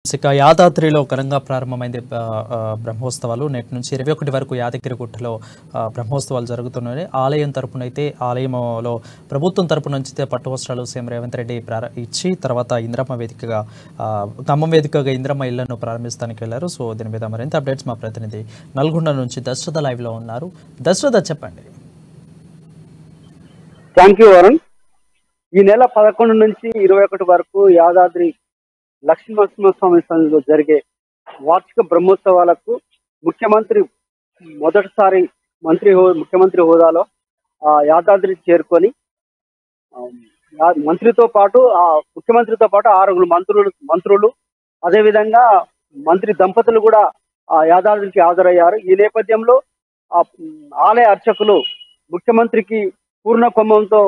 ఇక యాదాద్రిలో ఘనంగా ప్రారంభమైంది బ్రహ్మోత్సవాలు. నేటి నుంచి 21 వరకు యాదగిరిగుట్టలో బ్రహ్మోత్సవాలు జరుగుతున్నాయి. ఆలయం తరపున అయితే ఆలయంలో ప్రభుత్వం తరపు నుంచి అయితే పట్టు వస్త్రాలు సీఎం రేవంత్ రెడ్డి ఇచ్చి తర్వాత ఇంద్రమ్మ వేదికగా ఖమ్మం వేదికగా ఇంద్రమ్మ ఇళ్లను ప్రారంభిస్తానికి వెళ్లారు. సో దీని మీద మరింత అప్డేట్స్ మా ప్రతినిధి నల్గొండ నుంచి దశరథ లైవ్లో ఉన్నారు. దశరథ చెప్పండి. Thank you Varun. ఈ నెల 11 నుంచి 21 వరకు యాదాద్రి లక్ష్మీ నరసింహస్వామి సన్నిధిలో జరిగే వార్షిక బ్రహ్మోత్సవాలకు ముఖ్యమంత్రి మొదటిసారి ముఖ్యమంత్రి హోదాలో యాదాద్రి చేరుకొని ముఖ్యమంత్రితో పాటు 6 మంత్రులు అదేవిధంగా మంత్రి దంపతులు కూడా యాదాద్రికి హాజరయ్యారు. ఈ నేపథ్యంలో ఆలయ అర్చకులు ముఖ్యమంత్రికి పూర్ణ కుంభంతో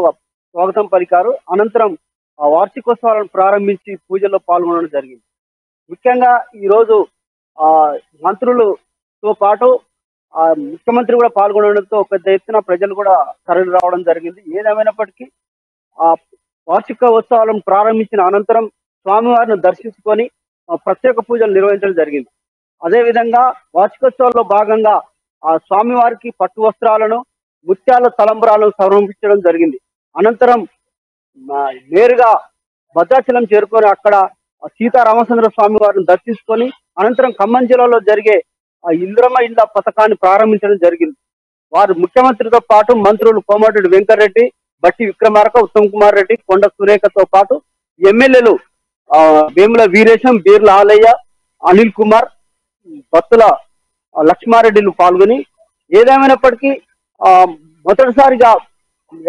స్వాగతం పలికారు. అనంతరం వార్షికోత్సవాలను ప్రారంభించి పూజల్లో పాల్గొనడం జరిగింది. ముఖ్యంగా ఈరోజు మంత్రులతో పాటు ముఖ్యమంత్రి కూడా పాల్గొనడంతో పెద్ద ఎత్తున ప్రజలు కూడా తరలి రావడం జరిగింది. ఏదేమైనప్పటికీ వార్షికోత్సవాలను ప్రారంభించిన అనంతరం స్వామివారిని దర్శించుకొని ప్రత్యేక పూజలు నిర్వహించడం జరిగింది. అదేవిధంగా వార్షికోత్సవాల్లో భాగంగా స్వామివారికి పట్టు వస్త్రాలను ముత్యాల తలంబ్రాలను సమర్పించడం జరిగింది. అనంతరం నేరుగా భద్రాచలం చేరుకొని అక్కడ సీతారామచంద్ర స్వామి వారిని దర్శించుకొని అనంతరం ఖమ్మం జిల్లాలో జరిగే ఇంద్రమ్మ ఇళ్ల పథకాన్ని ప్రారంభించడం జరిగింది. వారు ముఖ్యమంత్రితో పాటు మంత్రులు కోమటిరెడ్డి వెంకటరెడ్డి, బట్టి విక్రమార్క, ఉత్తమ్ కుమార్ రెడ్డి, కొండ సురేఖతో పాటు ఎమ్మెల్యేలు వేముల వీరేశం, బీర్ల ఆలయ్య, అనిల్ కుమార్, బత్తుల లక్ష్మారెడ్డిలు పాల్గొని ఏదేమైనప్పటికీ మొదటిసారిగా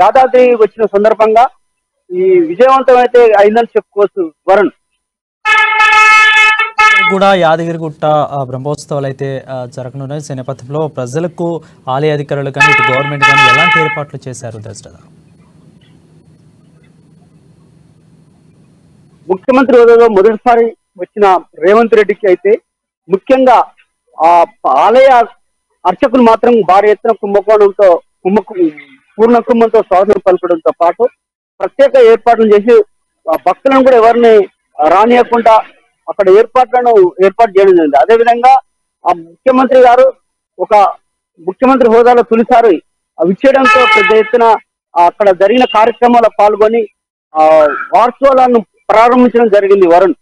యాదాద్రి వచ్చిన సందర్భంగా ఈ విజయవంతమైతే అయిందని చెప్పుకోవచ్చు వరుణ్. కూడా యాదగిరిగుట్ట బ్రహ్మోత్సవాలు అయితే జరగనున్నాయి. ఈ నేపథ్యంలో ప్రజలకు ఆలయ అధికారులు కానీ ఇటు గవర్నమెంట్ కానీ ఎలాంటి ఏర్పాట్లు చేశారు దశరథ? ముఖ్యమంత్రి హోదాలో మొదటిసారి వచ్చిన రేవంత్ రెడ్డికి అయితే ముఖ్యంగా ఆలయ అర్చకులు మాత్రం భారీ ఎత్తున పూర్ణ కుంభంతో స్వాగతం పలకడంతో పాటు ప్రత్యేక ఏర్పాట్లు చేసి భక్తులను కూడా ఎవరిని రానియకుండా అక్కడ ఏర్పాటు చేయడం జరిగింది. అదేవిధంగా ముఖ్యమంత్రి గారు ముఖ్యమంత్రి హోదాలో తొలిసారి విచ్చేయడంతో పెద్ద ఎత్తున అక్కడ జరిగిన కార్యక్రమాల్లో పాల్గొని వార్షికోత్సవాలను ప్రారంభించడం జరిగింది వరుణ్.